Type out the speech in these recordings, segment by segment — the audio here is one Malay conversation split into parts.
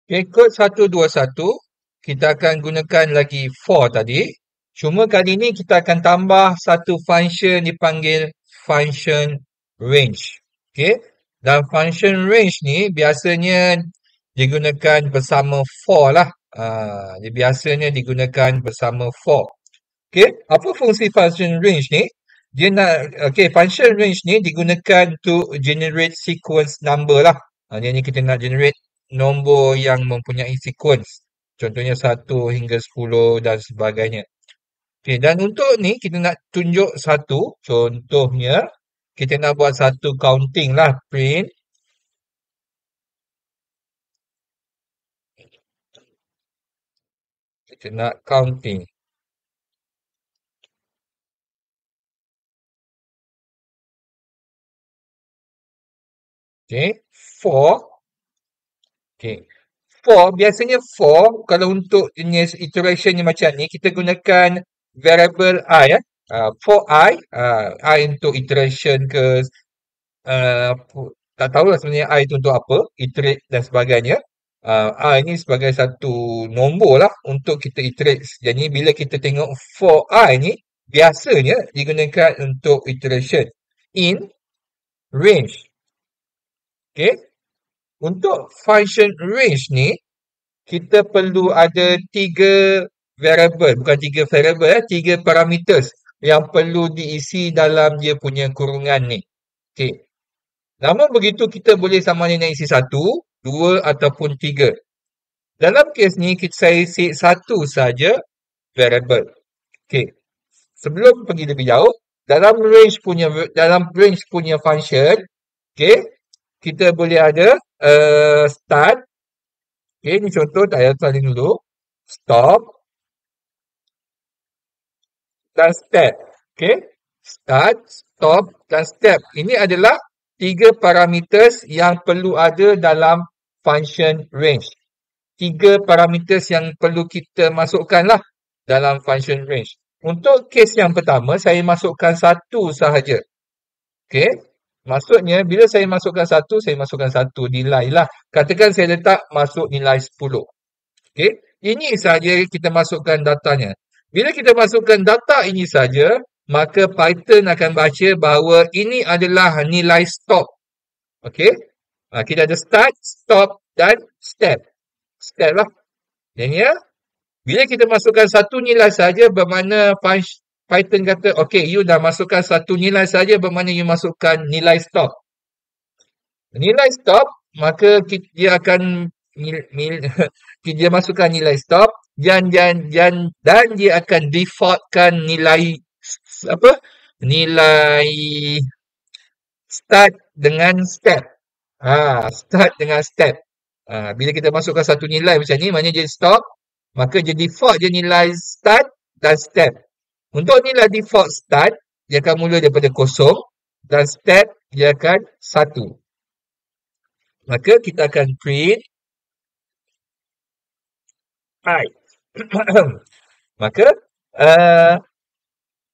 Okay, kod 121, kita akan gunakan lagi for tadi. Cuma kali ni kita akan tambah satu function dipanggil function range. Okay, dan function range ni biasanya digunakan bersama for lah. Dia biasanya digunakan bersama for. Okay, apa fungsi function range ni? Dia nak, okay, function range ni digunakan to generate sequence number lah. Dia ni kita nak generate nombor yang mempunyai sequence. Contohnya 1 hingga 10 dan sebagainya. Okay, dan untuk ni kita nak tunjuk satu. Contohnya, kita nak buat satu counting lah. Print. Kita nak counting. Okay, for. Okay. Biasanya for, kalau untuk jenis iteration yang macam ni, kita gunakan variable I. For I untuk iteration ke, tak tahulah sebenarnya I itu untuk apa, iterate dan sebagainya. I ni sebagai satu nombor lah untuk kita iterate. Jadi bila kita tengok for I ni, biasanya digunakan untuk iteration in range. Okay. Untuk function range ni, kita perlu ada 3 variable, bukan 3 variable, 3 parameters yang perlu diisi dalam dia punya kurungan ni. Okay. Namun begitu kita boleh sama ada nak isi 1, 2 ataupun 3. Dalam kes ni, saya isi 1 saja variable. Okay. Sebelum pergi lebih jauh, dalam range punya function, okay, kita boleh ada start. Okay, ni contoh, tak payah salin dulu. Stop dan step. Okay, start, stop dan step. Ini adalah 3 parameters yang perlu ada dalam function range. 3 parameters yang perlu kita masukkan lah dalam function range. Untuk kes yang pertama, saya masukkan 1 sahaja. Okay, maksudnya bila saya masukkan 1, saya masukkan 1 nilai lah. Katakan saya letak masuk nilai 10. Okay, ini sahaja kita masukkan datanya. Bila kita masukkan data ini saja, maka Python akan baca bahawa ini adalah nilai stop. Okay, kita ada start, stop dan step. Step lah. Jadi ya, bila kita masukkan satu nilai saja, bermakna Python kata, okay, you dah masukkan satu nilai saja, bermakna you masukkan nilai stop. Nilai stop, maka dia akan dia masukkan nilai stop dan dia akan defaultkan nilai apa? Nilai start dengan step. Start dengan step. Bila kita masukkan satu nilai macam ni, maknanya dia stop, maka dia default je nilai start dan step. Untuk nilai default start, dia akan mula daripada 0 dan step dia akan 1. Maka kita akan print I. Maka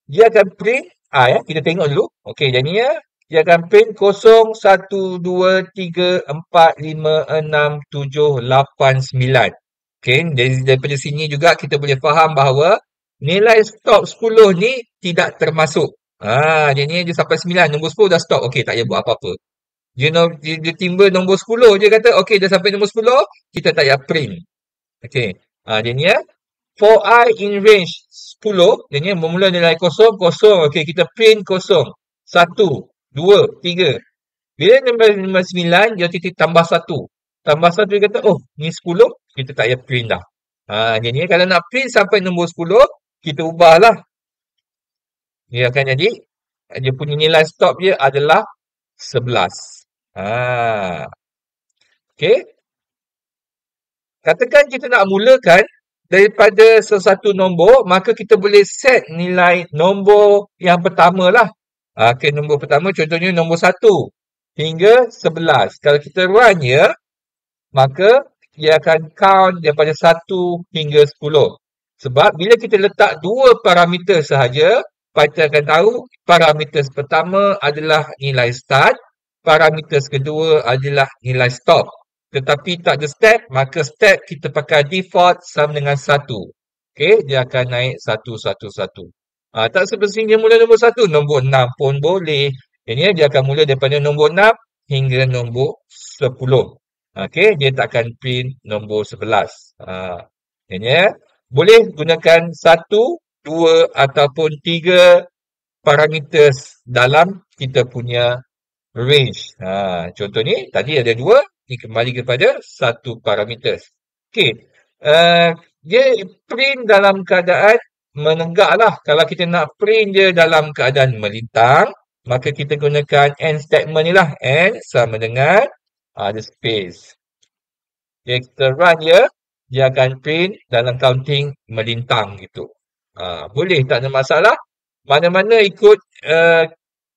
dia akan print I. Kita tengok dulu. Okey, jadi dia akan print 0, 1, 2, 3, 4, 5, 6, 7, 8, 9. Okey, daripada sini juga kita boleh faham bahawa nilai stop 10 ni tidak termasuk. Jadi dia sampai 9, nombor 10 dah stop. Okey, tak payah buat apa-apa. Dia timba nombor 10 je kata, okey dah sampai nombor 10, kita tak payah print. Okey. Jadi for I in range 10, jadi bermula nilai 0, 0. Okey, kita print 0. 1, 2, 3. Bila nombor 9, dia titik tambah 1. Tambah 1 dia kata, oh, ni 10, kita tak payah print dah. Jadi kalau nak print sampai nombor 10, kita ubahlah. Dia akan jadi, dia punya nilai stop dia adalah 11. Okey. Katakan kita nak mulakan daripada sesuatu nombor, maka kita boleh set nilai nombor yang pertama lah. Okey, nombor pertama contohnya nombor 1 hingga 11. Kalau kita run ya, maka dia akan count daripada 1 hingga 10. Sebab bila kita letak 2 parameter sahaja, Python akan tahu parameter pertama adalah nilai start, parameter kedua adalah nilai stop. tetapi tak ada step, maka step kita pakai default sama dengan 1. Okey, dia akan naik 1, 1, 1. Tak semestinya mula nombor 1, nombor 6 pun boleh. Ini dia akan mula daripada nombor 6 hingga nombor 10. Okey, dia tak akan print nombor 11. Ini boleh gunakan 1, 2 ataupun 3 parameters dalam kita punya range. Contoh ni, tadi ada 2, ni kembali kepada 1 parameters. Okey, dia print dalam keadaan menegak lah. Kalau kita nak print dia dalam keadaan melintang, maka kita gunakan end statement ni lah. End sama dengan ada space. Jadi kita run dia akan print dalam counting melintang gitu. Boleh, tak ada masalah. Mana-mana ikut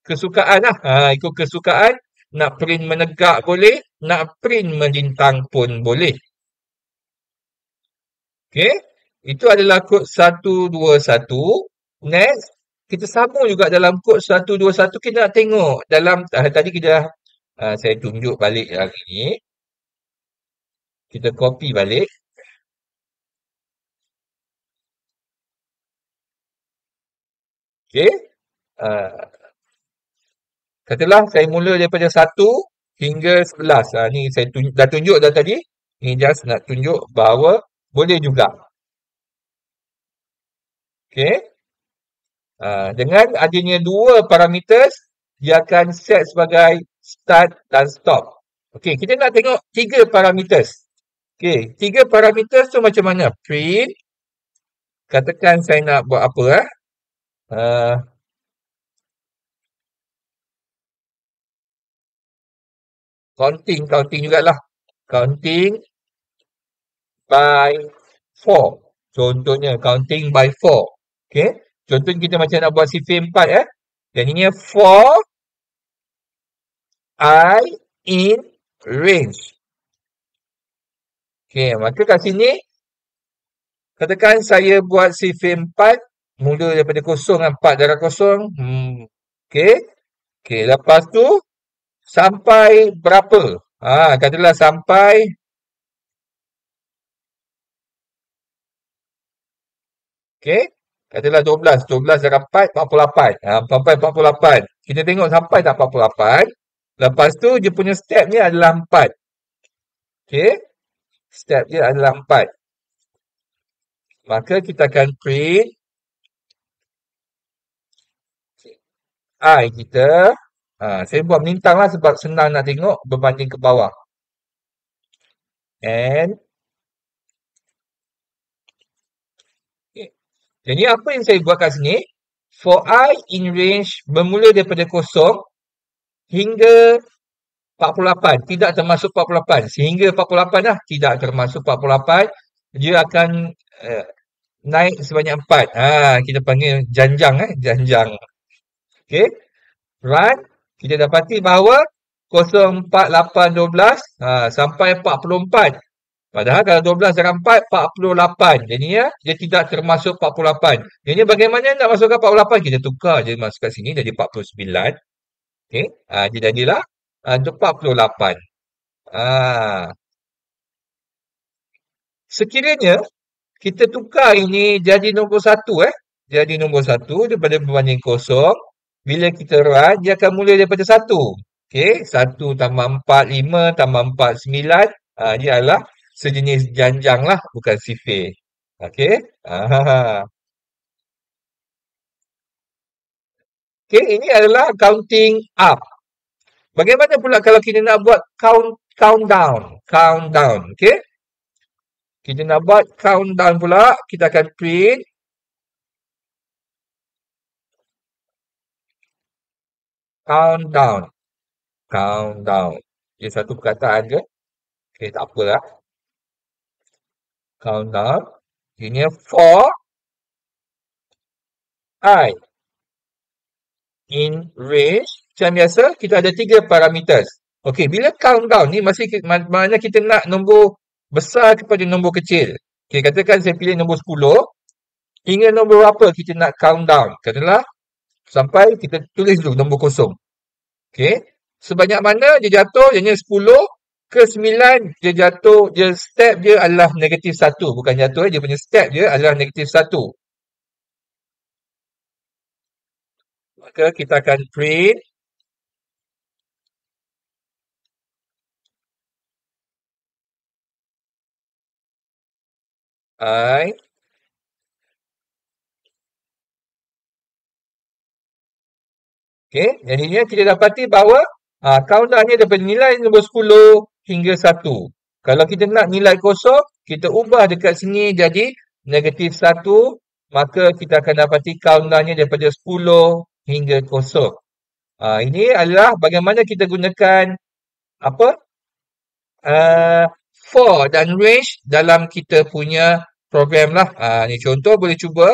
kesukaan lah. Ikut kesukaan. Nak print menegak boleh. Nak print melintang pun boleh. Okay. Itu adalah kod 121. Next. Kita sambung juga dalam kod 121. Kita nak tengok dalam tadi kita saya tunjuk balik hari ni. Kita copy balik. Okay. Katalah saya mula daripada 1 hingga 11. Ni saya dah tunjuk dah tadi. Ni just nak tunjuk bahawa boleh juga. Okay. Dengan adanya 2 parameters, dia akan set sebagai start dan stop. Okay, kita nak tengok 3 parameters. Okay, 3 parameters tu macam mana? Print. Katakan saya nak buat apa? Counting jugalah. Counting by 4. Contohnya, counting by 4. Okay. Contohnya kita macam nak buat sifir 4. Jadinya 4 I in range. Okay, maka kat sini, katakan saya buat sifir 4. Mula daripada 0 dan 4 darab 0. Okay. Okay, lepas tu, sampai berapa? Katalah sampai okay. Katalah 12. 12 darab 4, 48. Sampai 48. Kita tengok sampai tak 48. Lepas tu, dia punya step ni adalah 4. Okay. Step dia adalah 4. Maka kita akan print I kita. Saya buat melintang lah sebab senang nak tengok berbanding ke bawah. And okay. Jadi apa yang saya buat kat sini? For I in range bermula daripada 0 hingga 48. Tidak termasuk 48. Sehingga 48 lah. Tidak termasuk 48. Dia akan naik sebanyak 4. Kita panggil janjang. Janjang. Okay. Run. Kita dapati bahawa 0, 4, 8, 12 sampai 44. Padahal kalau 12 darab 4, 48. Jadinya dia tidak termasuk 48. Jadi bagaimana nak masukkan 48? Kita tukar je masuk kat sini jadi 49. Okay. Dia jadilah 48. Sekiranya kita tukar ini jadi nombor 1. Jadi nombor 1 daripada berbanding 0. Bila kita run, dia akan mula daripada 1. Okay. 1 tambah 4, 5 tambah 4, 9. Dia adalah sejenis janjang lah. Bukan sifir. Okay. Okay. Ini adalah counting up. Bagaimana pula kalau kita nak buat countdown? Countdown. Okay. Kita nak buat countdown pula. Kita akan print countdown. Countdown. Dia satu perkataan je. Okay, tak apalah. Countdown. Ini for I in range. Macam biasa, kita ada 3 parameters. Okay, bila countdown ni, maknanya kita nak nombor besar kepada nombor kecil. Okay, katakan saya pilih nombor 10. Hingga nombor berapa kita nak countdown? Katalah, sampai kita tulis dulu nombor 0. Okay. Sebanyak mana dia jatuh, jadinya 10 ke 9 dia jatuh, dia step dia adalah negatif 1. Bukan jatuh, dia punya step dia adalah negatif 1. Maka kita akan print I. Okey, jadinya kita dapati bahawa kaunannya daripada nilai nombor 10 hingga 1. Kalau kita nak nilai kosong, kita ubah dekat sini jadi negatif 1, maka kita akan dapati kaunannya daripada 10 hingga kosong. Ini adalah bagaimana kita gunakan apa? For dan range dalam kita punya program lah. Ni contoh boleh cuba.